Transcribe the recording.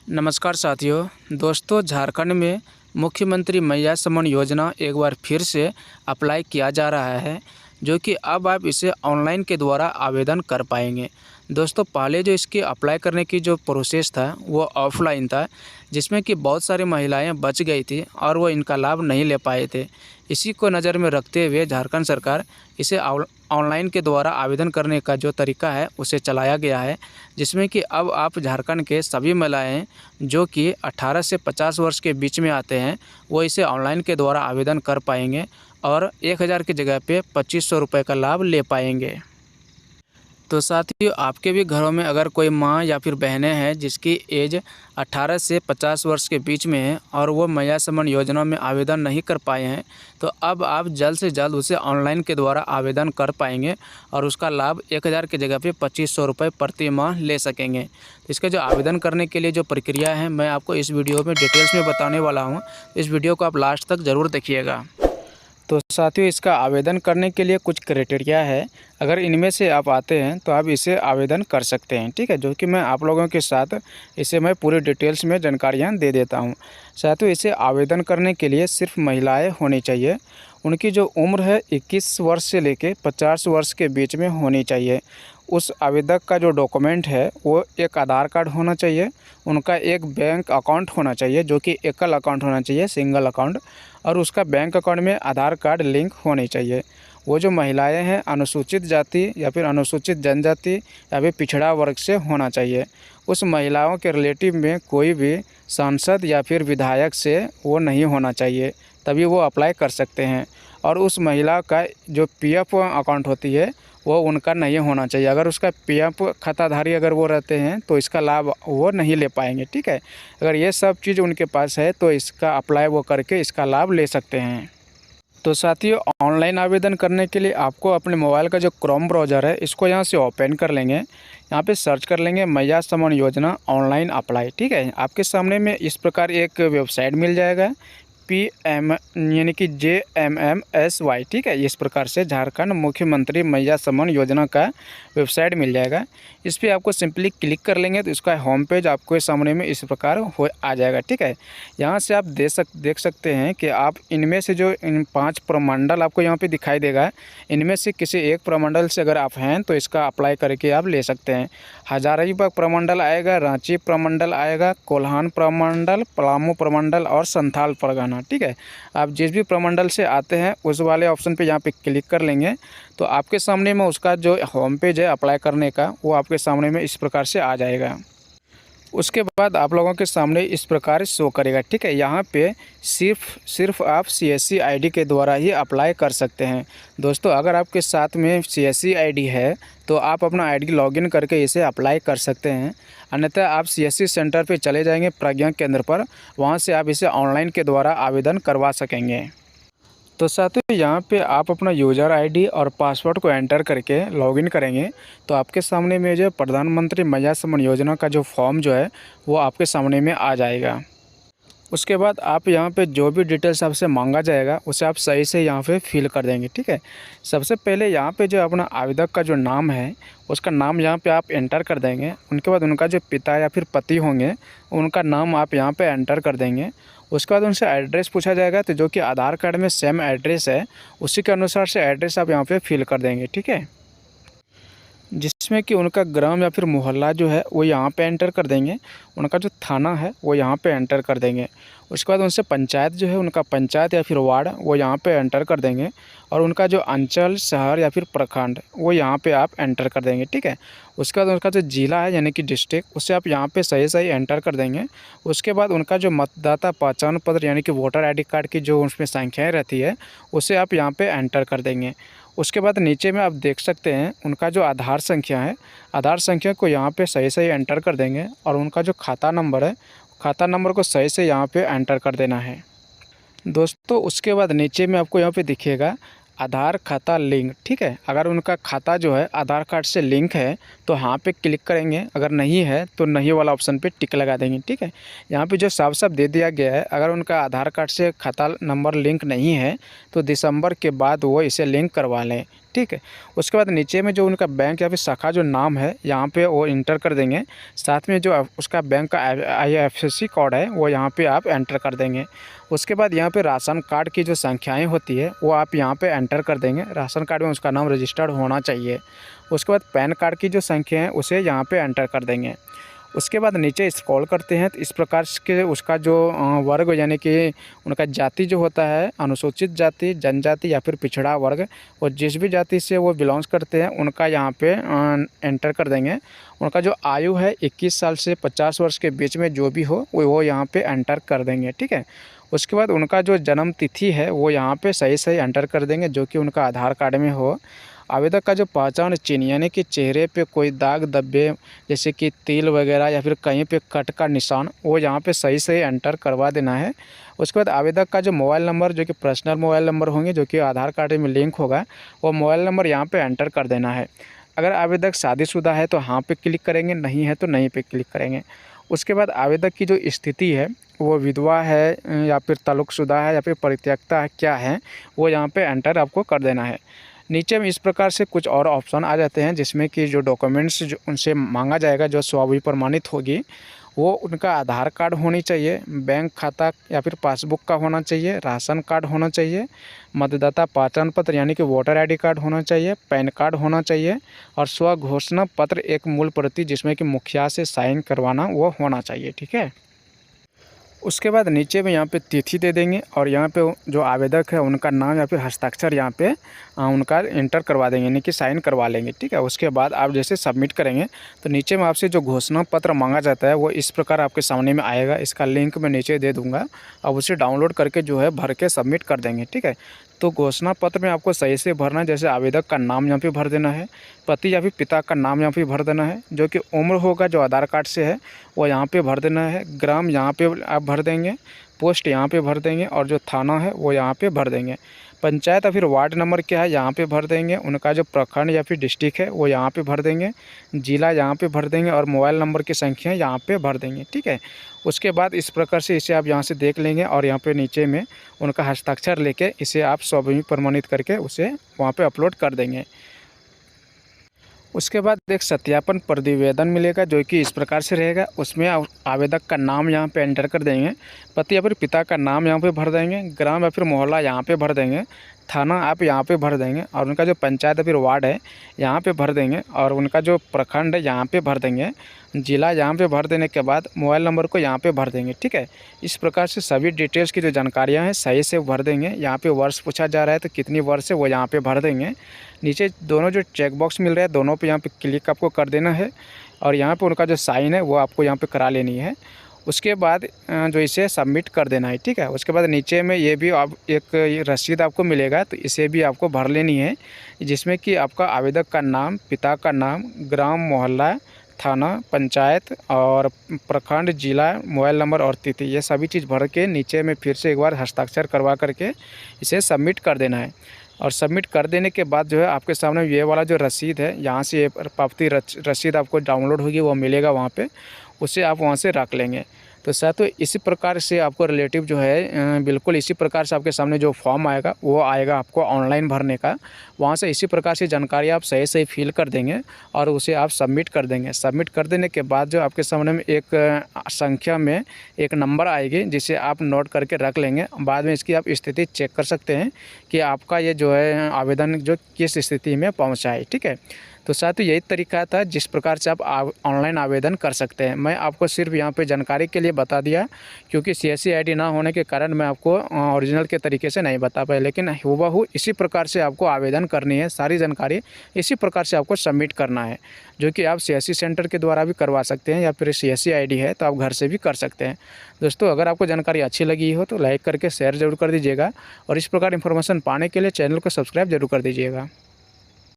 नमस्कार साथियों। दोस्तों, झारखंड में मुख्यमंत्री मैया समन योजना एक बार फिर से अप्लाई किया जा रहा है, जो कि अब आप इसे ऑनलाइन के द्वारा आवेदन कर पाएंगे। दोस्तों, पहले जो इसकी अप्लाई करने की जो प्रोसेस था वो ऑफ़लाइन था, जिसमें कि बहुत सारी महिलाएं बच गई थी और वो इनका लाभ नहीं ले पाए थे। इसी को नज़र में रखते हुए झारखंड सरकार इसे ऑनलाइन के द्वारा आवेदन करने का जो तरीका है उसे चलाया गया है, जिसमें कि अब आप झारखंड के सभी महिलाएं जो कि 18 से 50 वर्ष के बीच में आते हैं वो इसे ऑनलाइन के द्वारा आवेदन कर पाएंगे और 1000 की जगह पे 2500 रुपये का लाभ ले पाएंगे। तो साथियों, आपके भी घरों में अगर कोई माँ या फिर बहनें हैं जिसकी एज 18 से 50 वर्ष के बीच में है और वो मैया समन योजना में आवेदन नहीं कर पाए हैं, तो अब आप जल्द से जल्द उसे ऑनलाइन के द्वारा आवेदन कर पाएंगे और उसका लाभ 1000 की जगह पे 2500 रुपये प्रति माह ले सकेंगे। तो इसका जो आवेदन करने के लिए जो प्रक्रिया है मैं आपको इस वीडियो में डिटेल्स में बताने वाला हूँ। इस वीडियो को आप लास्ट तक ज़रूर देखिएगा। तो साथियों, इसका आवेदन करने के लिए कुछ क्राइटेरिया है। अगर इनमें से आप आते हैं तो आप इसे आवेदन कर सकते हैं, ठीक है, जो कि मैं आप लोगों के साथ इसे मैं पूरी डिटेल्स में जानकारियाँ दे देता हूं। साथियों, इसे आवेदन करने के लिए सिर्फ महिलाएं होनी चाहिए। उनकी जो उम्र है 21 वर्ष से लेकर 50 वर्ष के बीच में होनी चाहिए। उस आवेदक का जो डॉक्यूमेंट है वो एक आधार कार्ड होना चाहिए, उनका एक बैंक अकाउंट होना चाहिए जो कि एकल अकाउंट होना चाहिए, सिंगल अकाउंट, और उसका बैंक अकाउंट में आधार कार्ड लिंक होनी चाहिए। वो जो महिलाएं हैं अनुसूचित जाति या फिर अनुसूचित जनजाति या फिर पिछड़ा वर्ग से होना चाहिए। उस महिलाओं के रिलेटिव में कोई भी सांसद या फिर विधायक से वो नहीं होना चाहिए, तभी वो अप्लाई कर सकते हैं। और उस महिला का जो पीएफ अकाउंट होती है वो उनका नहीं होना चाहिए। अगर उसका पीएफ खाताधारी अगर वो रहते हैं तो इसका लाभ वो नहीं ले पाएंगे, ठीक है। अगर ये सब चीज़ उनके पास है तो इसका अप्लाई वो करके इसका लाभ ले सकते हैं। तो साथियों, ऑनलाइन आवेदन करने के लिए आपको अपने मोबाइल का जो क्रोम ब्राउज़र है इसको यहाँ से ओपन कर लेंगे। यहाँ पे सर्च कर लेंगे मैया समन योजना ऑनलाइन अप्लाई, ठीक है। आपके सामने में इस प्रकार एक वेबसाइट मिल जाएगा, PM यानी कि JMMSY, ठीक है। इस प्रकार से झारखंड मुख्यमंत्री मैया समन योजना का वेबसाइट मिल जाएगा। इस पर आपको सिंपली क्लिक कर लेंगे तो इसका होम पेज आपके सामने में इस प्रकार हो आ जाएगा, ठीक है। यहाँ से आप देख सकते हैं कि आप इनमें से जो इन 5 प्रमंडल आपको यहाँ पे दिखाई देगा, इनमें से किसी एक प्रमंडल से अगर आप हैं तो इसका अप्लाई करके आप ले सकते हैं। हजारीबाग प्रमंडल आएगा, रांची प्रमंडल आएगा, कोल्हान प्रमंडल, पलामू प्रमंडल और संथाल परगना, ठीक है। आप जिस भी प्रमंडल से आते हैं उस वाले ऑप्शन पे यहाँ पे क्लिक कर लेंगे तो आपके सामने में उसका जो होम पेज है अप्लाई करने का वो आपके सामने में इस प्रकार से आ जाएगा। उसके बाद आप लोगों के सामने इस प्रकार शो करेगा, ठीक है। यहाँ पे सिर्फ आप CSC ID के द्वारा ही अप्लाई कर सकते हैं। दोस्तों, अगर आपके साथ में CSC ID है तो आप अपना ID लॉगिन करके इसे अप्लाई कर सकते हैं। अन्यथा आप CSC सेंटर पे चले जाएंगे, प्रज्ञा केंद्र पर, वहाँ से आप इसे ऑनलाइन के द्वारा आवेदन करवा सकेंगे। तो साथियों, यहाँ पे आप अपना यूज़र ID और पासवर्ड को एंटर करके लॉगिन करेंगे तो आपके सामने में जो प्रधानमंत्री मैया समन योजना का जो फॉर्म जो है वो आपके सामने में आ जाएगा। उसके बाद आप यहाँ पे जो भी डिटेल्स आपसे मांगा जाएगा उसे आप सही से यहाँ पे फिल कर देंगे, ठीक है। सबसे पहले यहाँ पे जो अपना आवेदक का जो नाम है उसका नाम यहाँ पे आप एंटर कर देंगे। उनके बाद उनका जो पिता या फिर पति होंगे उनका नाम आप यहाँ पे एंटर कर देंगे। उसके बाद उनसे एड्रेस पूछा जाएगा तो जो कि आधार कार्ड में सेम एड्रेस है उसी के अनुसार से एड्रेस आप यहाँ पे फिल कर देंगे, ठीक है। जिसमें कि उनका ग्राम या फिर मोहल्ला जो है वो यहाँ पे एंटर कर देंगे, उनका जो थाना है वो यहाँ पे एंटर कर देंगे। उसके बाद उनसे पंचायत जो है उनका पंचायत या फिर वार्ड वो यहाँ पे एंटर कर देंगे और उनका जो अंचल, शहर या फिर प्रखंड वो यहाँ पे आप एंटर कर देंगे, ठीक है। उसके बाद उनका जो ज़िला है यानी कि डिस्ट्रिक्ट उसे आप यहाँ पे सही एंटर कर देंगे। उसके बाद उनका जो मतदाता पहचान पत्र यानी कि वोटर ID कार्ड की जो उसमें संख्याएँ रहती है उसे आप यहाँ पर एंटर कर देंगे। उसके बाद नीचे में आप देख सकते हैं उनका जो आधार संख्या है, आधार संख्या को यहाँ पे सही एंटर कर देंगे और उनका जो खाता नंबर है, खाता नंबर को सही से यहाँ पे एंटर कर देना है। दोस्तों, उसके बाद नीचे में आपको यहाँ पे दिखेगा आधार खाता लिंक, ठीक है। अगर उनका खाता जो है आधार कार्ड से लिंक है तो यहाँ पे क्लिक करेंगे, अगर नहीं है तो नहीं वाला ऑप्शन पे टिक लगा देंगे, ठीक है। यहाँ पे जो साफ दे दिया गया है, अगर उनका आधार कार्ड से खाता नंबर लिंक नहीं है तो दिसंबर के बाद वो इसे लिंक करवा लें, ठीक है। ठीक है। उसके बाद नीचे में जो उनका बैंक या फिर शाखा जो नाम है यहाँ पे वो इंटर कर देंगे। साथ में जो उसका बैंक का IFSC कोड है वो यहाँ पे आप एंटर कर देंगे। उसके बाद यहाँ पे राशन कार्ड की जो संख्याएं होती है वो आप यहाँ पे एंटर कर देंगे। राशन कार्ड में उसका नाम रजिस्टर्ड होना चाहिए। उसके बाद पैन कार्ड की जो संख्या है उसे यहाँ पे एंटर कर देंगे। उसके बाद नीचे स्क्रॉल करते हैं तो इस प्रकार के उसका जो वर्ग यानी कि उनका जाति जो होता है, अनुसूचित जाति, जनजाति या फिर पिछड़ा वर्ग, और जिस भी जाति से वो बिलोंग्स करते हैं उनका यहाँ पे एंटर कर देंगे। उनका जो आयु है 21 साल से 50 वर्ष के बीच में जो भी हो वो यहाँ पे एंटर कर देंगे, ठीक है। उसके बाद उनका जो जन्म तिथि है वो यहाँ पे सही सही एंटर कर देंगे जो कि उनका आधार कार्ड में हो। आवेदक का जो पहचान चिन्ह यानी कि चेहरे पे कोई दाग धब्बे जैसे कि तिल वगैरह या फिर कहीं पे कट का निशान वो यहाँ पे सही सही एंटर करवा देना है। उसके बाद आवेदक का जो मोबाइल नंबर जो कि पर्सनल मोबाइल नंबर होंगे जो कि आधार कार्ड में लिंक होगा वो मोबाइल नंबर यहाँ पे एंटर कर देना है। अगर आवेदक शादीशुदा है तो हाँ पे क्लिक करेंगे, नहीं है तो नहीं पे क्लिक करेंगे। उसके बाद आवेदक की जो स्थिति है वो विधवा है या फिर ताल्लुकशुदा है या फिर परित्यक्ता है क्या है वो यहाँ पे एंटर आपको कर देना है। नीचे में इस प्रकार से कुछ और ऑप्शन आ जाते हैं जिसमें कि जो डॉक्यूमेंट्स जो उनसे मांगा जाएगा जो स्वावही प्रमाणित होगी वो उनका आधार कार्ड होनी चाहिए, बैंक खाता या फिर पासबुक का होना चाहिए, राशन कार्ड होना चाहिए, मतदाता पहचान पत्र यानी कि वोटर ID कार्ड होना चाहिए, पैन कार्ड होना चाहिए और स्व घोषणा पत्र एक मूल प्रति जिसमें कि मुखिया से साइन करवाना वो होना चाहिए, ठीक है। उसके बाद नीचे में यहाँ पे तिथि दे देंगे और यहाँ पे जो आवेदक है उनका नाम या फिर हस्ताक्षर यहाँ पे उनका इंटर करवा देंगे यानी कि साइन करवा लेंगे, ठीक है। उसके बाद आप जैसे सबमिट करेंगे तो नीचे में आपसे जो घोषणा पत्र मांगा जाता है वो इस प्रकार आपके सामने में आएगा। इसका लिंक मैं नीचे दे दूँगा, अब उसे डाउनलोड करके जो है भर के सबमिट कर देंगे, ठीक है। तो घोषणा पत्र में आपको सही से भरना है, जैसे आवेदक का नाम यहाँ पे भर देना है, पति या फिर पिता का नाम यहाँ पे भर देना है, जो कि उम्र होगा जो आधार कार्ड से है वो यहाँ पे भर देना है, ग्राम यहाँ पे आप भर देंगे, पोस्ट यहाँ पे भर देंगे और जो थाना है वो यहाँ पे भर देंगे, पंचायत या फिर वार्ड नंबर क्या है यहाँ पे भर देंगे, उनका जो प्रखंड या फिर डिस्ट्रिक्ट है वो यहाँ पे भर देंगे, जिला यहाँ पे भर देंगे और मोबाइल नंबर की संख्या यहाँ पे भर देंगे, ठीक है। उसके बाद इस प्रकार से इसे आप यहाँ से देख लेंगे और यहाँ पे नीचे में उनका हस्ताक्षर लेके इसे आप स्वावही प्रमाणित करके उसे वहाँ पे अपलोड कर देंगे। उसके बाद एक सत्यापन प्रतिवेदन मिलेगा जो कि इस प्रकार से रहेगा। उसमें आवेदक का नाम यहाँ पे एंटर कर देंगे, पति या फिर पिता का नाम यहाँ पे भर देंगे, ग्राम या फिर मोहल्ला यहाँ पे भर देंगे, थाना आप यहाँ पे भर देंगे और उनका जो पंचायत या फिर वार्ड है यहाँ पे भर देंगे और उनका जो प्रखंड है यहाँ पे भर देंगे, जिला यहाँ पे भर देने के बाद मोबाइल नंबर को यहाँ पे भर देंगे, ठीक है। इस प्रकार से सभी डिटेल्स की जो जानकारियाँ हैं सही से भर देंगे। यहाँ पे वर्ष पूछा जा रहा है तो कितनी वर्ष है वो यहाँ पे भर देंगे। नीचे दोनों जो चेक बॉक्स मिल रहा है दोनों पे यहाँ पे क्लिक आपको कर देना है और यहाँ पे उनका जो साइन है वो आपको यहाँ पे करा लेनी है। उसके बाद जो इसे सबमिट कर देना है, ठीक है। उसके बाद नीचे में ये भी आप एक रसीद आपको मिलेगा तो इसे भी आपको भर लेनी है, जिसमें कि आपका आवेदक का नाम, पिता का नाम, ग्राम, मोहल्ला, थाना, पंचायत और प्रखंड, जिला, मोबाइल नंबर और तिथि, ये सभी चीज़ भर के नीचे में फिर से एक बार हस्ताक्षर करवा करके इसे सबमिट कर देना है। और सबमिट कर देने के बाद जो है आपके सामने ये वाला जो रसीद है यहाँ से ये पावती रसीद आपको डाउनलोड होगी वो मिलेगा वहाँ पे, उसे आप वहाँ से रख लेंगे। तो साथ ही इसी प्रकार से आपको रिलेटिव जो है बिल्कुल इसी प्रकार से आपके सामने जो फॉर्म आएगा वो आएगा आपको ऑनलाइन भरने का। वहाँ से इसी प्रकार से जानकारी आप सही सही फिल कर देंगे और उसे आप सबमिट कर देंगे। सबमिट कर देने के बाद जो आपके सामने में एक संख्या में एक नंबर आएगी जिसे आप नोट करके रख लेंगे। बाद में इसकी आप स्थिति चेक कर सकते हैं कि आपका ये जो है आवेदन जो किस स्थिति में पहुँचा है, ठीक है। तो साथ ही यही तरीका था जिस प्रकार से आप ऑनलाइन आवेदन कर सकते हैं। मैं आपको सिर्फ यहाँ पे जानकारी के लिए बता दिया क्योंकि CSC ID ना होने के कारण मैं आपको ओरिजिनल के तरीके से नहीं बता पाया, लेकिन हूबहू इसी प्रकार से आपको आवेदन करनी है। सारी जानकारी इसी प्रकार से आपको सबमिट करना है, जो कि आप CSC सेंटर के द्वारा भी करवा सकते हैं या फिर CSC ID है तो आप घर से भी कर सकते हैं। दोस्तों, अगर आपको जानकारी अच्छी लगी हो तो लाइक करके शेयर ज़रूर कर दीजिएगा और इस प्रकार इन्फॉर्मेशन पाने के लिए चैनल को सब्सक्राइब जरूर कर दीजिएगा।